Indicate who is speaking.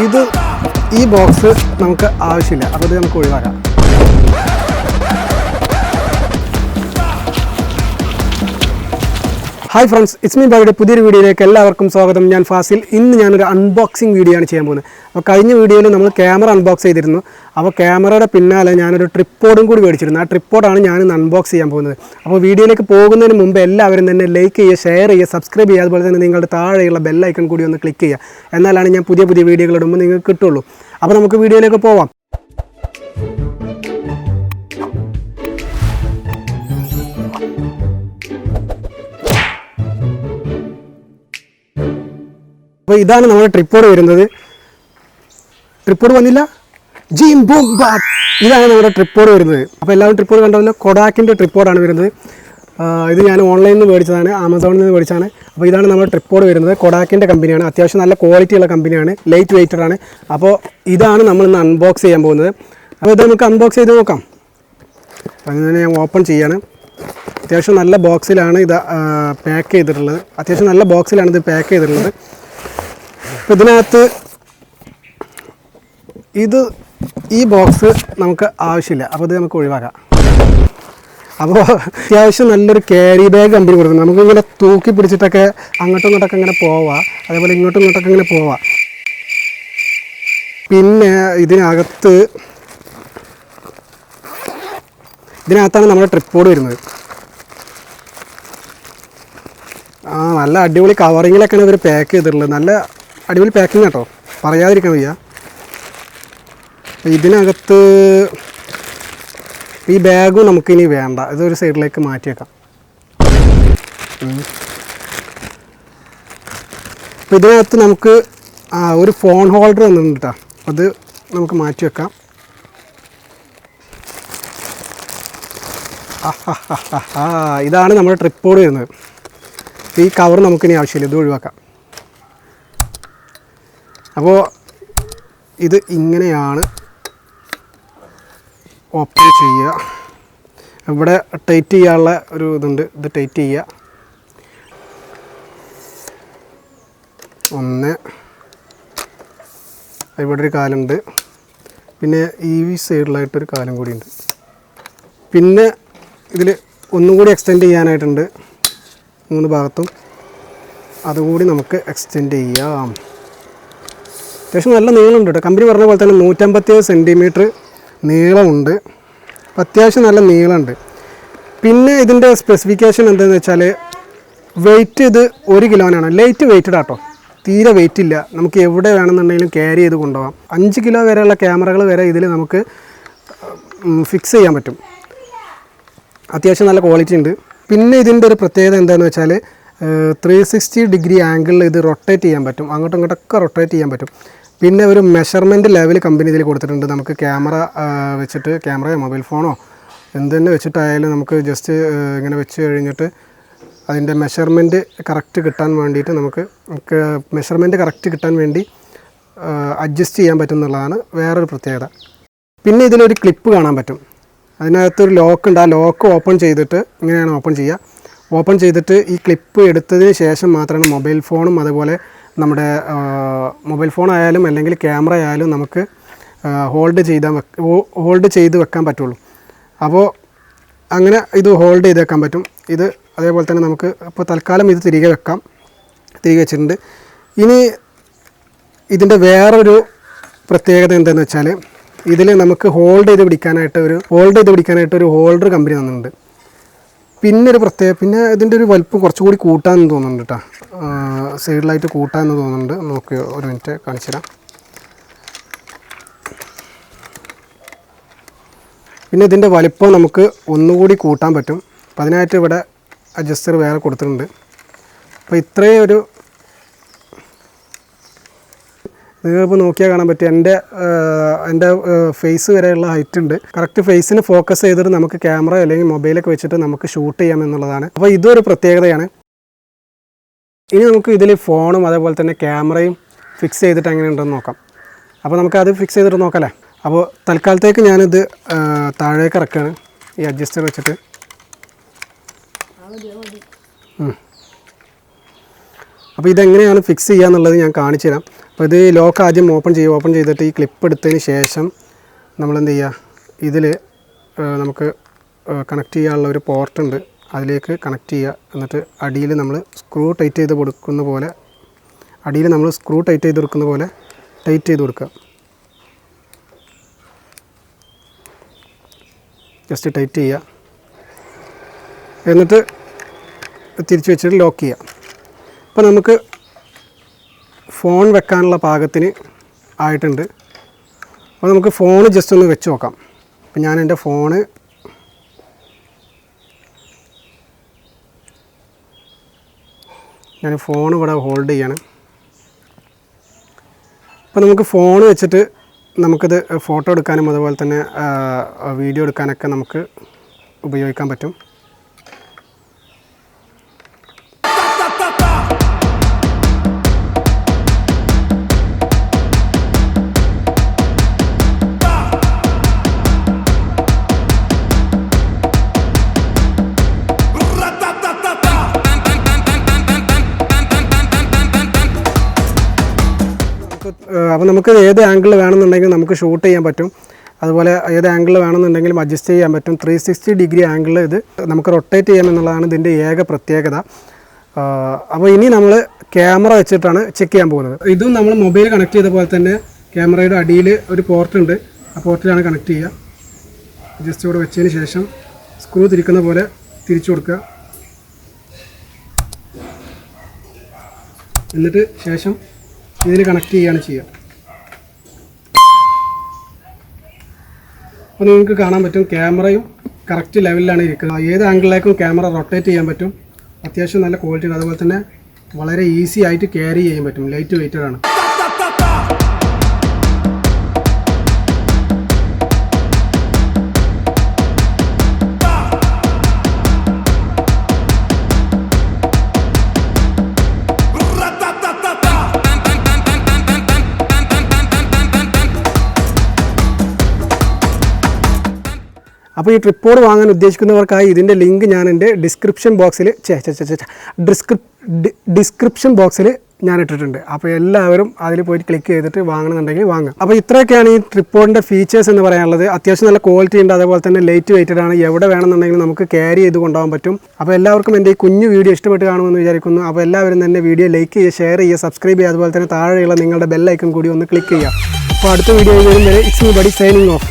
Speaker 1: ഇത് ഈ ബോക്സ് നമുക്ക് ആവശ്യമില്ല, അപ്പോൾ ഇത് നമുക്ക് ഒഴിവാക്കാം. ഹായ് ഫ്രണ്ട്സ്, ഇറ്റ്സ് മീ ബൈയുടെ പുതിയൊരു വീഡിയോയിലേക്ക് എല്ലാവർക്കും സ്വാഗതം. ഞാൻ ഫാസിൽ. ഇന്ന് ഞാനൊരു അൺബോക്സിങ് വീഡിയോ ആണ് ചെയ്യാൻ പോകുന്നത്. അപ്പോൾ കഴിഞ്ഞ വീഡിയോയിൽ നമ്മൾ ക്യാമറ അൺബോക്സ് ചെയ്തിരുന്നു. അപ്പോൾ ക്യാമറയുടെ പിന്നാലെ ഞാനൊരു ട്രിപ്പോഡും കൂടി മേടിച്ചിരുന്നു. ആ ട്രിപ്പോഡാണ് ഞാനിന്ന് അൺബോക്സ് ചെയ്യാൻ പോകുന്നത്. അപ്പോൾ വീഡിയോയിലേക്ക് പോകുന്നതിന് മുമ്പ് എല്ലാവരും തന്നെ ലൈക്ക് ചെയ്യുക, ഷെയർ ചെയ്യുക, സബ്സ്ക്രൈബ് ചെയ്യുക. അതുപോലെ തന്നെ നിങ്ങളുടെ താഴെയുള്ള ബെല്ലൈക്കൺ കൂടി ഒന്ന് ക്ലിക്ക് ചെയ്യുക. എന്നാലാണ് ഞാൻ പുതിയ പുതിയ വീഡിയോകൾ ഇടുമ്പോൾ നിങ്ങൾക്ക് കിട്ടുള്ളൂ. അപ്പോൾ നമുക്ക് വീഡിയോയിലേക്ക് പോവാം. അപ്പോൾ ഇതാണ് നമ്മുടെ ട്രിപ്പോഡ് വരുന്നത്. ട്രിപ്പോഡ് വന്നില്ല, ജീം ബൂം ബാറ്റ്. ഇതാണ് നമ്മുടെ ട്രിപ്പോഡ് വരുന്നത്. അപ്പോൾ എല്ലാവരും ട്രിപ്പോഡ് കണ്ടല്ലോ. കൊഡാക്കിൻ്റെ ട്രിപ്പോഡാണ് വരുന്നത്. ഇത് ഞാൻ ഓൺലൈനിൽ നിന്ന് മേടിച്ചതാണ്, ആമസോണിൽ നിന്ന് മേടിച്ചതാണ്. അപ്പോൾ ഇതാണ് നമ്മുടെ ട്രിപ്പോഡ് വരുന്നത്. കൊഡാക്കിൻ്റെ കമ്പനിയാണ്. അത്യാവശ്യം നല്ല ക്വാളിറ്റിയുള്ള കമ്പനിയാണ്, ലൈറ്റ് വെയ്റ്റഡാണ്. അപ്പോൾ ഇതാണ് നമ്മളിന്ന് അൺബോക്സ് ചെയ്യാൻ പോകുന്നത്. അപ്പോൾ ഇത് നമുക്ക് അൺബോക്സ് ചെയ്ത് നോക്കാം. അങ്ങനെ ഞാൻ ഓപ്പൺ ചെയ്യാണ്. അത്യാവശ്യം നല്ല ബോക്സിലാണ് ഇത് പാക്ക് ചെയ്തിട്ടുള്ളത്. അപ്പോൾ ഇതിനകത്ത് ഈ ബോക്സ് നമുക്ക് ആവശ്യമില്ല, അപ്പോൾ ഇത് നമുക്ക് ഒഴിവാക്കാം. അപ്പോൾ അത്യാവശ്യം നല്ലൊരു ക്യാരി ബാഗ് കമ്പനി കൊടുക്കുന്നു. നമുക്കിങ്ങനെ തൂക്കി പിടിച്ചിട്ടൊക്കെ അങ്ങോട്ടും ഇങ്ങോട്ടൊക്കെ ഇങ്ങനെ പോവാം, അതേപോലെ ഇങ്ങോട്ടും ഇങ്ങോട്ടൊക്കെ ഇങ്ങനെ പോവാം. പിന്നെ ഇതിനകത്താണ് നമ്മുടെ ട്രിപ്പോഡ് വരുന്നത്. നല്ല അടിപൊളി കവറിങ്ങിലൊക്കെയാണ് ഇവർ പാക്ക് ചെയ്തിട്ടുള്ളത്. നല്ല അടിപൊളി പാക്കിങ് കേട്ടോ, പറയാതിരിക്കാൻ വയ്യ. ഇതിനകത്ത് ഈ ബാഗും നമുക്കിനി വേണ്ട, ഇതൊരു സൈഡിലേക്ക് മാറ്റി വെക്കാം. അപ്പോൾ ഇതിനകത്ത് നമുക്ക് ഒരു ഫോൺ ഹോൾഡർ വന്നിട്ടുണ്ട് കേട്ടോ, അത് നമുക്ക് മാറ്റി വെക്കാം. ഇതാണ് നമ്മുടെ ട്രിപ്പോഡ് വരുന്നത്. ഈ കവർ നമുക്കിനി ആവശ്യമില്ല, ഇത് ഒഴിവാക്കാം. അപ്പോൾ ഇത് ഇങ്ങനെയാണ് ഓപ്പൺ ചെയ്യുക. ഇവിടെ ടൈറ്റ് ചെയ്യാനുള്ള ഒരു ഇതുണ്ട്, ഇത് ടൈറ്റ് ചെയ്യുക. ഇവിടെ ഒരു കാലുണ്ട്, പിന്നെ ഈ സൈഡിലായിട്ടൊരു കാലും കൂടിയുണ്ട്. പിന്നെ ഇതിൽ ഒന്നും കൂടി എക്സ്റ്റെൻഡ് ചെയ്യാനായിട്ടുണ്ട്, 3 ഭാഗത്തും. അതുകൂടി നമുക്ക് എക്സ്റ്റെൻഡ് ചെയ്യാം. അത്യാവശ്യം നല്ല നീളമുണ്ട് കേട്ടോ. കമ്പനി പറഞ്ഞ പോലെ തന്നെ 157 സെൻറ്റിമീറ്റർ നീളമുണ്ട്. അത്യാവശ്യം നല്ല നീളമുണ്ട്. പിന്നെ ഇതിൻ്റെ സ്പെസിഫിക്കേഷൻ എന്താണെന്ന് വെച്ചാൽ വെയിറ്റ് ഇത് 1 കിലോനാണ്. ലൈറ്റ് വെയ്റ്റഡ് ആട്ടോ, തീരെ വെയിറ്റ് ഇല്ല. നമുക്ക് എവിടെ വേണമെന്നുണ്ടെങ്കിലും ക്യാരി ചെയ്ത് കൊണ്ടുപോകാം. 5 കിലോ വരെയുള്ള ക്യാമറകൾ വരെ ഇതിൽ നമുക്ക് ഫിക്സ് ചെയ്യാൻ പറ്റും. അത്യാവശ്യം നല്ല ക്വാളിറ്റി ഉണ്ട്. പിന്നെ ഇതിൻ്റെ ഒരു പ്രത്യേകത എന്താണെന്ന് വെച്ചാൽ 360 ഡിഗ്രി ആംഗിളിൽ ഇത് റൊട്ടേറ്റ് ചെയ്യാൻ പറ്റും, അങ്ങോട്ടും ഇങ്ങോട്ടൊക്കെ റൊട്ടേറ്റ് ചെയ്യാൻ പറ്റും. പിന്നെ ഒരു മെഷർമെൻറ്റ് ലെവൽ കമ്പനി ഇതിൽ കൊടുത്തിട്ടുണ്ട്. നമുക്ക് ക്യാമറ വെച്ചിട്ട്, ക്യാമറയോ മൊബൈൽ ഫോണോ എന്ത് തന്നെ വെച്ചിട്ടായാലും നമുക്ക് ജസ്റ്റ് ഇങ്ങനെ വെച്ച് കഴിഞ്ഞിട്ട് അതിൻ്റെ മെഷർമെൻറ്റ് കറക്റ്റ് കിട്ടാൻ വേണ്ടിയിട്ട് നമുക്ക് മെഷർമെൻറ്റ് കറക്റ്റ് കിട്ടാൻ വേണ്ടി അഡ്ജസ്റ്റ് ചെയ്യാൻ പറ്റും എന്നുള്ളതാണ് വേറൊരു പ്രത്യേകത. പിന്നെ ഇതിലൊരു ക്ലിപ്പ് കാണാൻ പറ്റും. അതിനകത്തൊരു ലോക്ക് ഉണ്ട്. ആ ലോക്ക് ഓപ്പൺ ചെയ്തിട്ട് ഇങ്ങനെയാണ് ഓപ്പൺ ചെയ്യുക. ഓപ്പൺ ചെയ്തിട്ട് ഈ ക്ലിപ്പ് എടുത്തതിന് ശേഷം മാത്രമാണ് മൊബൈൽ ഫോണും അതുപോലെ നമ്മുടെ മൊബൈൽ ഫോൺ ആയാലും അല്ലെങ്കിൽ ക്യാമറ ആയാലും നമുക്ക് ഹോൾഡ് ചെയ്ത് വെക്കാൻ പറ്റുള്ളൂ. അപ്പോൾ അങ്ങനെ ഇത് ഹോൾഡ് ചെയ്ത് വെക്കാൻ പറ്റും. ഇത് അതേപോലെ തന്നെ നമുക്ക് ഇപ്പോൾ തൽക്കാലം ഇത് തിരികെ വെച്ചിട്ടുണ്ട്. ഇനി ഇതിൻ്റെ വേറൊരു പ്രത്യേകത എന്താണെന്ന് വെച്ചാൽ ഇതിൽ നമുക്ക് ഹോൾഡ് ചെയ്ത് പിടിക്കാനായിട്ട് ഒരു ഹോൾഡർ കമ്പനി തന്നിട്ടുണ്ട്. പിന്നെ ഇതിൻ്റെ ഒരു വലിപ്പം കുറച്ചുകൂടി കൂട്ടാമെന്ന് തോന്നുന്നുണ്ട് കേട്ടോ, സൈഡിലായിട്ട് കൂട്ടാമെന്ന് തോന്നുന്നുണ്ട്. നോക്കി ഒരു മിനിറ്റ് കാണിച്ചു തരാം. പിന്നെ ഇതിൻ്റെ വലിപ്പം നമുക്ക് ഒന്നുകൂടി കൂട്ടാൻ പറ്റും. അപ്പം അതിനായിട്ട് ഇവിടെ അഡ്ജസ്റ്റർ വേറെ കൊടുത്തിട്ടുണ്ട്. അപ്പോൾ ഇത്രയും ഒരു നിങ്ങളിപ്പോൾ നോക്കിയാൽ കാണാൻ പറ്റും, എൻ്റെ ഫേസ് വരെയുള്ള ഹൈറ്റ് ഉണ്ട്. കറക്റ്റ് ഫേസിന് ഫോക്കസ് ചെയ്തിട്ട് നമുക്ക് ക്യാമറ അല്ലെങ്കിൽ മൊബൈലൊക്കെ വെച്ചിട്ട് നമുക്ക് ഷൂട്ട് ചെയ്യാം എന്നുള്ളതാണ്. അപ്പോൾ ഇതൊരു പ്രത്യേകതയാണ്. ഇനി നമുക്ക് ഇതിൽ ഫോണും അതേപോലെ തന്നെ ക്യാമറയും ഫിക്സ് ചെയ്തിട്ട് എങ്ങനെ ഉണ്ടെന്ന് നോക്കാം. അപ്പോൾ നമുക്കത് ഫിക്സ് ചെയ്തിട്ട് നോക്കാമല്ലേ. അപ്പോൾ തൽക്കാലത്തേക്ക് ഞാനിത് താഴേക്ക് ഇറക്കുകയാണ് ഈ അഡ്ജസ്റ്റർ വെച്ചിട്ട്. അപ്പോൾ ഇതെങ്ങനെയാണ് ഫിക്സ് ചെയ്യുക എന്നുള്ളത് ഞാൻ കാണിച്ചു തരാം. അപ്പോൾ ഇത് ലോക്ക് ആദ്യം ഓപ്പൺ ചെയ്തിട്ട് ഈ ക്ലിപ്പ് എടുത്തതിന് ശേഷം നമ്മളെന്ത് ചെയ്യുക, ഇതിൽ നമുക്ക് കണക്ട് ചെയ്യാനുള്ള ഒരു പോർട്ടുണ്ട്, അതിലേക്ക് കണക്ട് ചെയ്യുക. എന്നിട്ട് അടിയിൽ നമ്മൾ സ്ക്രൂ ടൈറ്റ് ചെയ്ത് കൊടുക്കുന്ന പോലെ ടൈറ്റ് ചെയ്ത് കൊടുക്കുക. ജസ്റ്റ് ടൈറ്റ് ചെയ്യുക. എന്നിട്ട് തിരിച്ച് വെച്ചിട്ട് ലോക്ക് ചെയ്യുക. അപ്പോൾ നമുക്ക് ഫോൺ വെക്കാനുള്ള പാകത്തിന് ആയിട്ടുണ്ട്. അപ്പോൾ നമുക്ക് ഫോൺ ജസ്റ്റ് ഒന്ന് വെച്ച് നോക്കാം. അപ്പോൾ ഞാൻ എൻ്റെ ഫോണ് ഇവിടെ ഹോൾഡ് ചെയ്യാണ്. അപ്പോൾ നമുക്ക് ഫോൺ വെച്ചിട്ട് നമുക്കിത് ഫോട്ടോ എടുക്കാനും അതുപോലെ തന്നെ വീഡിയോ എടുക്കാനൊക്കെ നമുക്ക് ഉപയോഗിക്കാൻ പറ്റും. അപ്പോൾ നമുക്ക് ഏത് ആംഗിൾ വേണമെന്നുണ്ടെങ്കിൽ നമുക്ക് ഷൂട്ട് ചെയ്യാൻ പറ്റും. അതുപോലെ ഏത് ആംഗിൾ വേണമെന്നുണ്ടെങ്കിലും അഡ്ജസ്റ്റ് ചെയ്യാൻ പറ്റും. 360 ഡിഗ്രി ആംഗിൾ ഇത് നമുക്ക് റൊട്ടേറ്റ് ചെയ്യാം എന്നുള്ളതാണ് ഇതിൻ്റെ ഏക പ്രത്യേകത. അപ്പോൾ ഇനി നമ്മൾ ക്യാമറ വെച്ചിട്ടാണ് ചെക്ക് ചെയ്യാൻ പോകുന്നത്. ഇതും നമ്മൾ മൊബൈൽ കണക്ട് ചെയ്ത പോലെ തന്നെ ക്യാമറയുടെ അടിയിൽ ഒരു പോർട്ടുണ്ട്, ആ പോർട്ടിലാണ് കണക്ട് ചെയ്യുക. ജസ്റ്റ് ഇവിടെ വെച്ചതിന് ശേഷം സ്ക്രൂ തിരിക്കുന്ന പോലെ തിരിച്ചു കൊടുക്കുക. എന്നിട്ട് ശേഷം ഇതിൽ കണക്ട് ചെയ്യുകയാണ് ചെയ്യുക. അപ്പോൾ നിങ്ങൾക്ക് കാണാൻ പറ്റും ക്യാമറയും കറക്റ്റ് ലെവലിലാണ് ഇരിക്കുന്നത്. ഏത് ആംഗിളിലേക്കും ക്യാമറ റൊട്ടേറ്റ് ചെയ്യാൻ പറ്റും. അത്യാവശ്യം നല്ല ക്വാളിറ്റി ഉണ്ട്. അതുപോലെ തന്നെ വളരെ ഈസി ആയിട്ട് ക്യാരി ചെയ്യാൻ പറ്റും. ലൈറ്റ് വെയ്റ്റഡ് ആണ്. അപ്പോൾ ഈ ട്രിപ്പോഡ് വാങ്ങാൻ ഉദ്ദേശിക്കുന്നവർക്കായി ഇതിൻ്റെ ലിങ്ക് ഞാൻ എൻ്റെ ഡിസ്ക്രിപ്ഷൻ ബോക്സിൽ ഞാൻ ഇട്ടിട്ടുണ്ട്. അപ്പോൾ എല്ലാവരും അതിൽ പോയിട്ട് ക്ലിക്ക് ചെയ്തിട്ട് വാങ്ങണമെന്നുണ്ടെങ്കിൽ വാങ്ങാം. അപ്പോൾ ഇത്രയൊക്കെയാണ് ഈ ട്രിപ്പോഡിൻ്റെ ഫീച്ചേഴ്സ് എന്ന് പറയാനുള്ളത്. അത്യാവശ്യം നല്ല ക്വാളിറ്റി ഉണ്ട്. അതേപോലെ തന്നെ ലൈറ്റ് വെയ്റ്റഡ് ആണ്. എവിടെ വേണമെന്നുണ്ടെങ്കിലും നമുക്ക് ക്യാരി ചെയ്ത് കൊണ്ടുപോകാൻ പറ്റും. അപ്പോൾ എല്ലാവർക്കും എൻ്റെ ഈ കുഞ്ഞു വീഡിയോ ഇഷ്ടപ്പെട്ട് കാണുമെന്ന് വിചാരിക്കുന്നു. അപ്പോൾ എല്ലാവരും തന്നെ വീഡിയോ ലൈക്ക് ചെയ്യുക, ഷെയർ ചെയ്യുക, സബ്സ്ക്രൈബ് ചെയ്യുക. അതുപോലെ തന്നെ താഴെയുള്ള നിങ്ങളുടെ ബെൽ ഐക്കൺ കൂടി ഒന്ന് ക്ലിക്ക് ചെയ്യുക. അപ്പോൾ അടുത്ത വീഡിയോയിൽ വരും വരെ it's me buddy signing off.